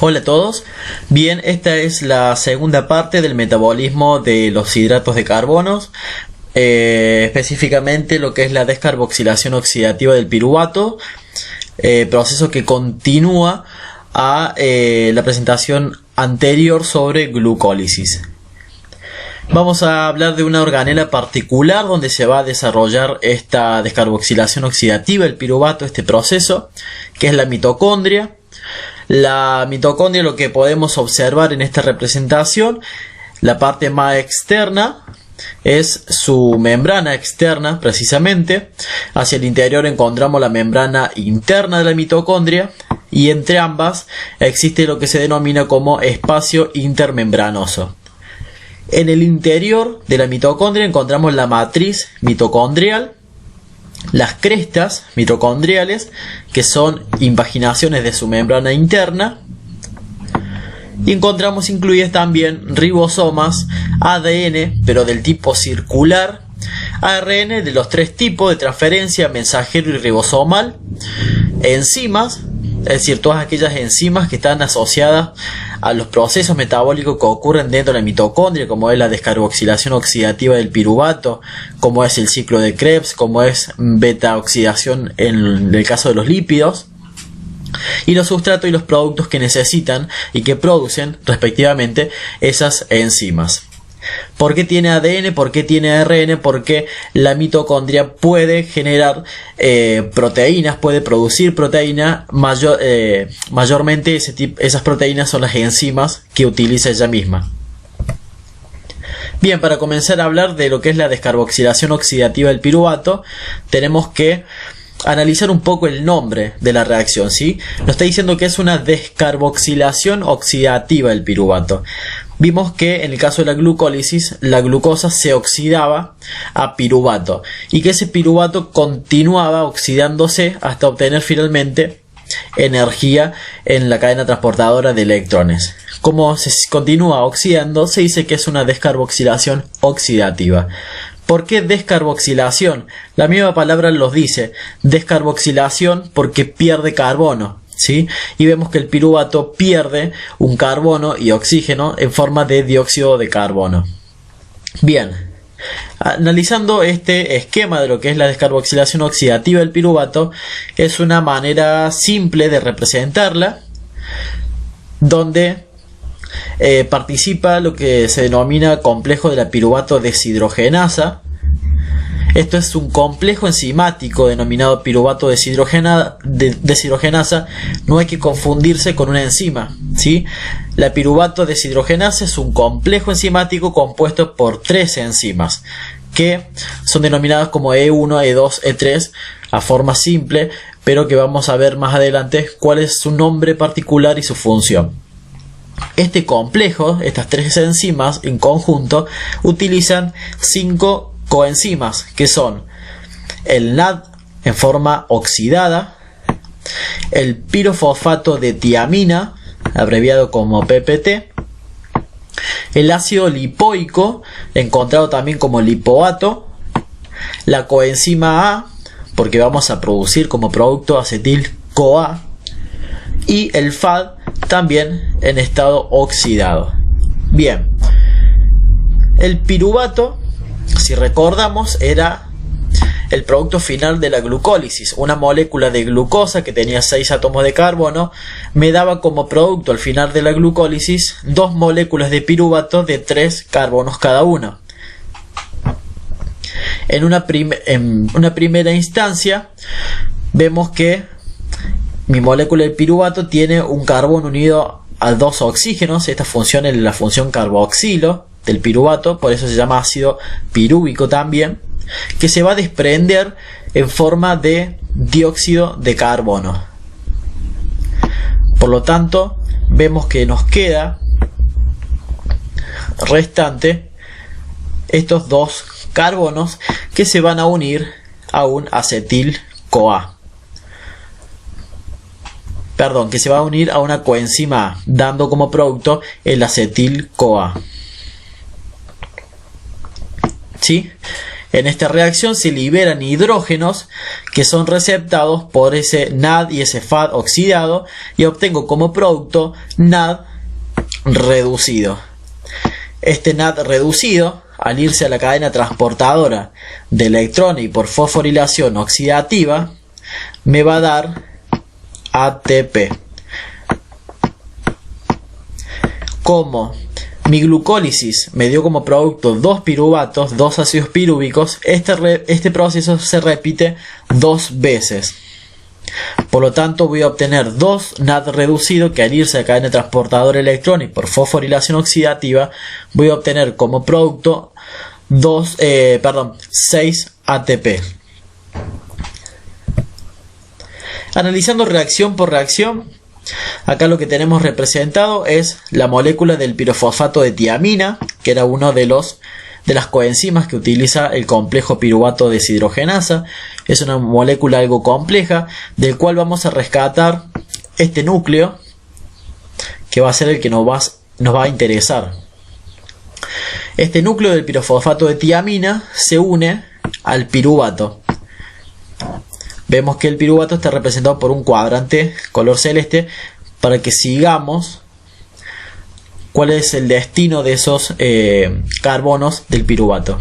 Hola a todos, bien, esta es la segunda parte del metabolismo de los hidratos de carbono, específicamente lo que es la descarboxilación oxidativa del piruvato, proceso que continúa a la presentación anterior sobre glucólisis. Vamos a hablar de una organela particular donde se va a desarrollar esta descarboxilación oxidativa del piruvato, este proceso, que es la mitocondria. La mitocondria, lo que podemos observar en esta representación, la parte más externa es su membrana externa, precisamente. Hacia el interior encontramos la membrana interna de la mitocondria y entre ambas existe lo que se denomina como espacio intermembranoso. En el interior de la mitocondria encontramos la matriz mitocondrial, las crestas mitocondriales, que son invaginaciones de su membrana interna, y encontramos incluidas también ribosomas, ADN, pero del tipo circular, ARN de los tres tipos de transferencia, mensajero y ribosomal, enzimas, es decir, todas aquellas enzimas que están asociadas a los procesos metabólicos que ocurren dentro de la mitocondria, como es la descarboxilación oxidativa del piruvato, como es el ciclo de Krebs, como es beta oxidación en el caso de los lípidos, y los sustratos y los productos que necesitan y que producen respectivamente esas enzimas. ¿Por qué tiene ADN? ¿Por qué tiene ARN? Porque la mitocondria puede generar proteínas, puede producir proteínas, mayormente esas proteínas son las enzimas que utiliza ella misma. Bien, para comenzar a hablar de lo que es la descarboxilación oxidativa del piruvato, tenemos que analizar un poco el nombre de la reacción, ¿sí? Nos está diciendo que es una descarboxilación oxidativa del piruvato. Vimos que en el caso de la glucólisis, la glucosa se oxidaba a piruvato y que ese piruvato continuaba oxidándose hasta obtener finalmente energía en la cadena transportadora de electrones. Como se continúa oxidando, se dice que es una descarboxilación oxidativa. ¿Por qué descarboxilación? La misma palabra los dice, descarboxilación porque pierde carbono, ¿sí? Y vemos que el piruvato pierde un carbono y oxígeno en forma de dióxido de carbono. Bien, analizando este esquema de lo que es la descarboxilación oxidativa del piruvato, es una manera simple de representarla, donde participa lo que se denomina complejo de la piruvato deshidrogenasa. Esto es un complejo enzimático denominado piruvato deshidrogenasa. No hay que confundirse con una enzima, ¿sí? La piruvato deshidrogenasa es un complejo enzimático compuesto por tres enzimas que son denominadas como E1, E2, E3 a forma simple, pero que vamos a ver más adelante cuál es su nombre particular y su función. Este complejo, estas tres enzimas en conjunto, utilizan 5 coenzimas que son el NAD en forma oxidada, el pirofosfato de tiamina, abreviado como PPT, el ácido lipoico, encontrado también como lipoato, la coenzima A, porque vamos a producir como producto acetil-CoA, y el FAD, también en estado oxidado. Bien, el piruvato, si recordamos, era el producto final de la glucólisis. Una molécula de glucosa que tenía 6 átomos de carbono me daba como producto al final de la glucólisis 2 moléculas de piruvato de 3 carbonos cada uno. En una primera instancia vemos que mi molécula de piruvato tiene un carbono unido a 2 oxígenos. Esta función es la función carboxilo del piruvato, por eso se llama ácido pirúvico también, que se va a desprender en forma de dióxido de carbono. Por lo tanto, vemos que nos queda restante estos 2 carbonos que se van a unir a un acetil-CoA. Que se va a unir a una coenzima A, dando como producto el acetil-CoA. ¿Sí? En esta reacción se liberan hidrógenos que son receptados por ese NAD y ese FAD oxidado y obtengo como producto NAD reducido. Este NAD reducido, al irse a la cadena transportadora de electrones y por fosforilación oxidativa, me va a dar ATP. Como mi glucólisis me dio como producto 2 piruvatos, 2 ácidos pirúvicos, este proceso se repite 2 veces. Por lo tanto voy a obtener 2 NAD reducido que al irse a la cadena transportadora de electrones y por fosforilación oxidativa voy a obtener como producto 6 ATP. Analizando reacción por reacción, acá lo que tenemos representado es la molécula del pirofosfato de tiamina, que era uno de las coenzimas que utiliza el complejo piruvato deshidrogenasa. Es una molécula algo compleja, del cual vamos a rescatar este núcleo, que va a ser el que nos va a interesar. Este núcleo del pirofosfato de tiamina se une al piruvato. Vemos que el piruvato está representado por un cuadrante color celeste para que sigamos cuál es el destino de esos carbonos del piruvato.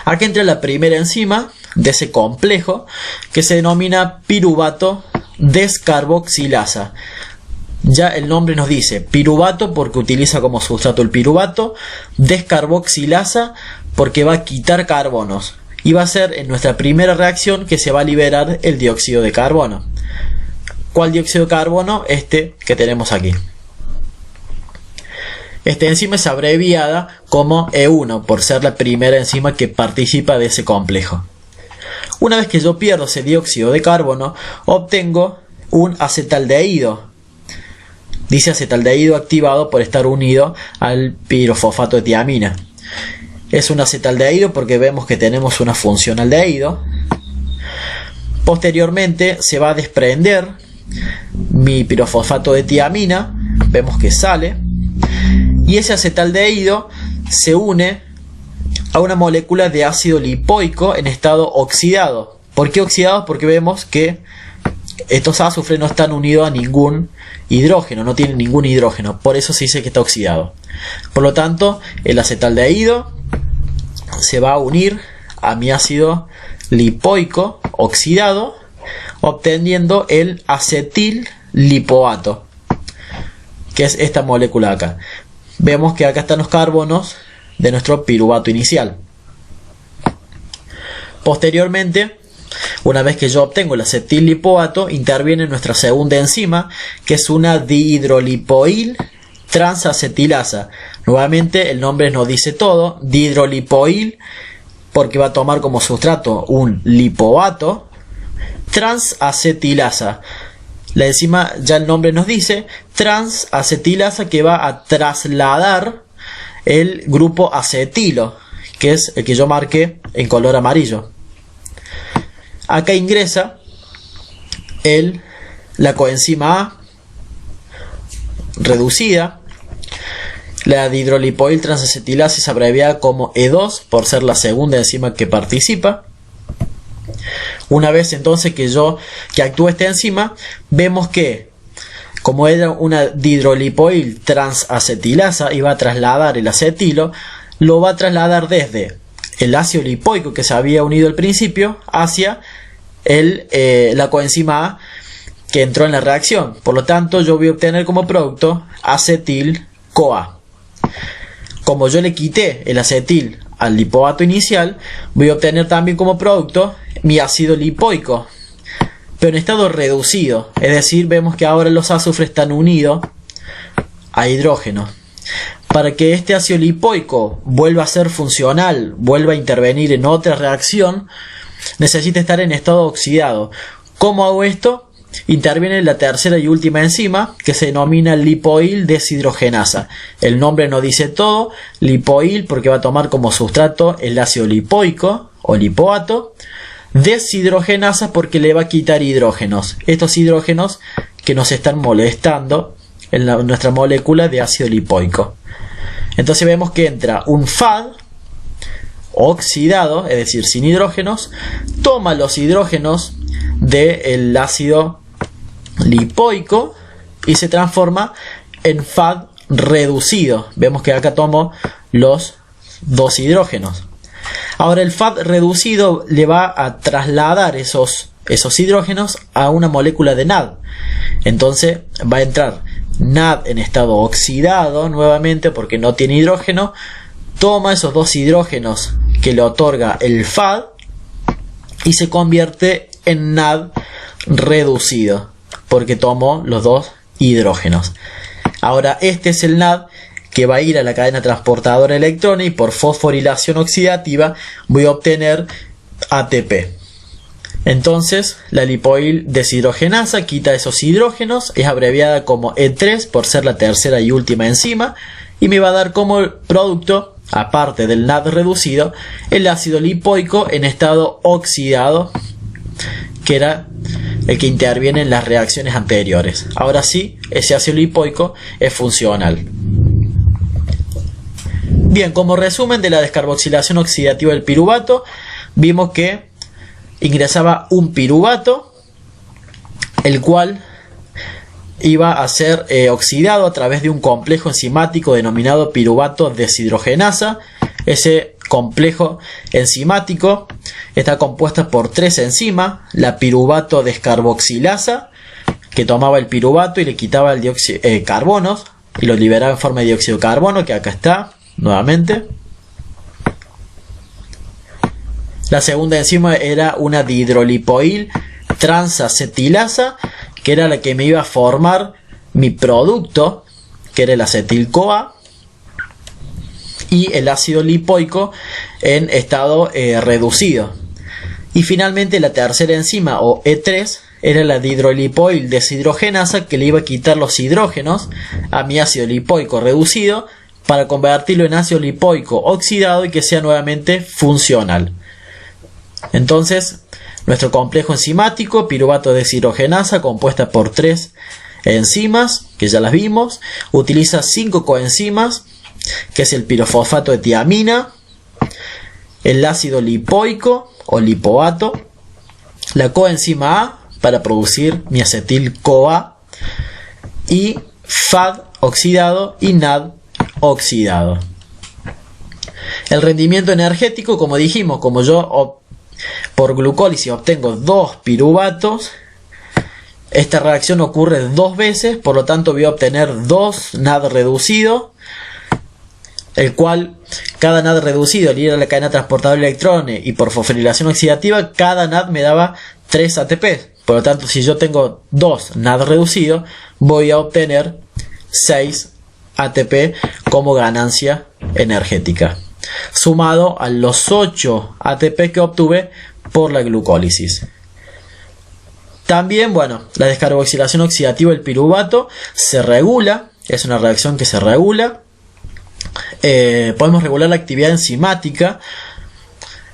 Aquí entra la primera enzima de ese complejo que se denomina piruvato descarboxilasa. Ya el nombre nos dice piruvato porque utiliza como sustrato el piruvato, descarboxilasa porque va a quitar carbonos. Y va a ser en nuestra primera reacción que se va a liberar el dióxido de carbono. ¿Cuál dióxido de carbono? Este que tenemos aquí. Esta enzima es abreviada como E1 por ser la primera enzima que participa de ese complejo. Una vez que yo pierdo ese dióxido de carbono, obtengo un acetaldehído. Dice acetaldehído activado por estar unido al pirofosfato de tiamina. Es un acetaldehído porque vemos que tenemos una función aldehído. Posteriormente se va a desprender mi pirofosfato de tiamina. Vemos que sale. Y ese acetaldehído se une a una molécula de ácido lipoico en estado oxidado. ¿Por qué oxidado? Porque vemos que estos azufres no están unidos a ningún hidrógeno, no tienen ningún hidrógeno. Por eso se dice que está oxidado. Por lo tanto, el acetaldehído se va a unir a mi ácido lipoico oxidado, obteniendo el acetil lipoato, que es esta molécula acá. Vemos que acá están los carbonos de nuestro piruvato inicial. Posteriormente, una vez que yo obtengo el acetil lipoato, interviene nuestra segunda enzima, que es una dihidrolipoil transacetilasa. Nuevamente el nombre nos dice todo, dihidrolipoil, porque va a tomar como sustrato un lipoato, transacetilasa. La enzima, ya el nombre nos dice, transacetilasa, que va a trasladar el grupo acetilo, que es el que yo marqué en color amarillo. Acá ingresa la coenzima A reducida. La dihidrolipoil transacetilasa es abreviada como E2 por ser la segunda enzima que participa. Una vez entonces que actúa esta enzima, vemos que como era una dihidrolipoil transacetilasa y va a trasladar el acetilo, lo va a trasladar desde el ácido lipoico que se había unido al principio hacia la coenzima A que entró en la reacción. Por lo tanto, yo voy a obtener como producto acetil-CoA. Como yo le quité el acetil al lipoato inicial, voy a obtener también como producto mi ácido lipoico, pero en estado reducido. Es decir, vemos que ahora los azufres están unidos a hidrógeno. Para que este ácido lipoico vuelva a ser funcional, vuelva a intervenir en otra reacción, necesita estar en estado oxidado. ¿Cómo hago esto? Interviene la tercera y última enzima, que se denomina lipoil deshidrogenasa. El nombre nos dice todo, lipoil porque va a tomar como sustrato el ácido lipoico o lipoato, deshidrogenasa porque le va a quitar hidrógenos, estos hidrógenos que nos están molestando en nuestra molécula de ácido lipoico. Entonces vemos que entra un FAD, oxidado, es decir, sin hidrógenos, toma los hidrógenos del ácido lipoico y se transforma en FAD reducido. Vemos que acá tomo los dos hidrógenos. Ahora el FAD reducido le va a trasladar esos hidrógenos a una molécula de NAD. Entonces va a entrar NAD en estado oxidado nuevamente porque no tiene hidrógeno. Toma esos dos hidrógenos que le otorga el FAD y se convierte en NAD reducido porque tomó los dos hidrógenos. Ahora este es el NAD que va a ir a la cadena transportadora de electrones y por fosforilación oxidativa voy a obtener ATP. Entonces la lipoil deshidrogenasa quita esos hidrógenos, es abreviada como E3 por ser la tercera y última enzima, y me va a dar como producto, aparte del NAD reducido, el ácido lipoico en estado oxidado, que era el que interviene en las reacciones anteriores. Ahora sí, ese ácido lipoico es funcional. Bien, como resumen de la descarboxilación oxidativa del piruvato, vimos que ingresaba un piruvato, el cual iba a ser oxidado a través de un complejo enzimático denominado piruvato deshidrogenasa. Ese complejo enzimático está compuesto por tres enzimas: la piruvato descarboxilasa, que tomaba el piruvato y le quitaba el carbonos y lo liberaba en forma de dióxido de carbono, que acá está nuevamente. La segunda enzima era una dihidrolipoil transacetilasa, que era la que me iba a formar mi producto, que era el acetil-CoA, y el ácido lipoico en estado reducido. Y finalmente la tercera enzima, o E3, era la dihidrolipoil deshidrogenasa, que le iba a quitar los hidrógenos a mi ácido lipoico reducido para convertirlo en ácido lipoico oxidado y que sea nuevamente funcional. Entonces, nuestro complejo enzimático, piruvato deshidrogenasa, compuesta por tres enzimas, que ya las vimos, utiliza 5 coenzimas, que es el pirofosfato de tiamina, el ácido lipoico o lipoato, la coenzima A para producir mi acetil-CoA, y FAD oxidado y NAD oxidado. El rendimiento energético, como dijimos, como yo por glucólisis obtengo 2 piruvatos, esta reacción ocurre 2 veces, por lo tanto voy a obtener 2 NAD reducido, el cual cada NAD reducido al ir a la cadena transportadora de electrones y por fosforilación oxidativa, cada NAD me daba 3 ATP. Por lo tanto, si yo tengo 2 NAD reducidos, voy a obtener 6 ATP como ganancia energética, sumado a los 8 ATP que obtuve por la glucólisis. También, bueno, la descarboxilación oxidativa del piruvato se regula, es una reacción que se regula. Podemos regular la actividad enzimática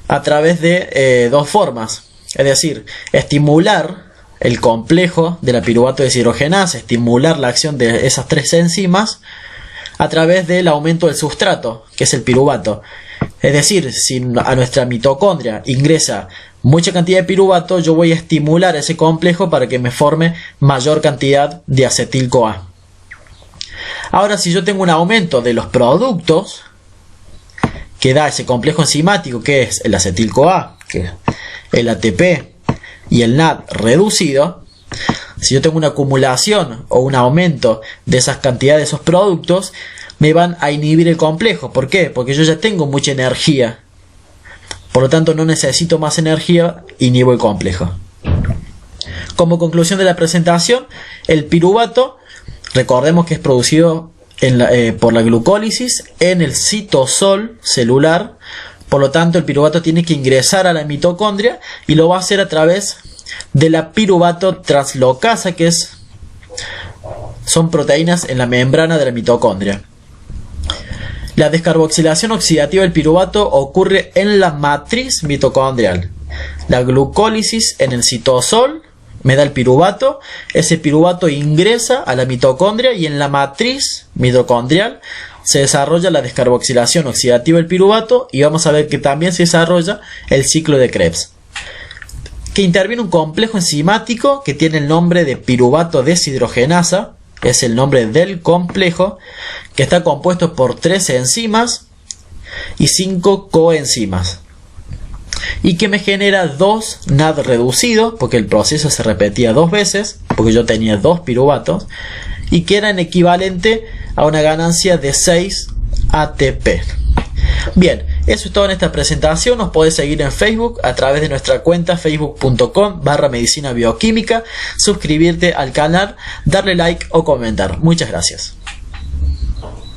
a través de dos formas, es decir, estimular el complejo de la piruvato deshidrogenasa, estimular la acción de esas tres enzimas a través del aumento del sustrato, que es el piruvato. Es decir, si a nuestra mitocondria ingresa mucha cantidad de piruvato, yo voy a estimular ese complejo para que me forme mayor cantidad de acetil-CoA. Ahora, si yo tengo un aumento de los productos que da ese complejo enzimático, que es el acetil-CoA, que es el ATP y el NAD reducido, si yo tengo una acumulación o un aumento de esas cantidades de esos productos, me van a inhibir el complejo. ¿Por qué? Porque yo ya tengo mucha energía. Por lo tanto, no necesito más energía, inhibo el complejo. Como conclusión de la presentación, el piruvato, recordemos que es producido por la glucólisis en el citosol celular. Por lo tanto, el piruvato tiene que ingresar a la mitocondria y lo va a hacer a través de la piruvato translocasa, que son proteínas en la membrana de la mitocondria. La descarboxilación oxidativa del piruvato ocurre en la matriz mitocondrial. La glucólisis en el citosol me da el piruvato, ese piruvato ingresa a la mitocondria y en la matriz mitocondrial se desarrolla la descarboxilación oxidativa del piruvato y vamos a ver que también se desarrolla el ciclo de Krebs, que interviene un complejo enzimático que tiene el nombre de piruvato deshidrogenasa, es el nombre del complejo, que está compuesto por 3 enzimas y 5 coenzimas, y que me genera 2 NAD reducidos, porque el proceso se repetía 2 veces, porque yo tenía 2 piruvatos, y que eran equivalente a una ganancia de 6 ATP. Bien, eso es todo en esta presentación. Nos podés seguir en Facebook a través de nuestra cuenta facebook.com/medicina bioquímica, suscribirte al canal, darle like o comentar. Muchas gracias.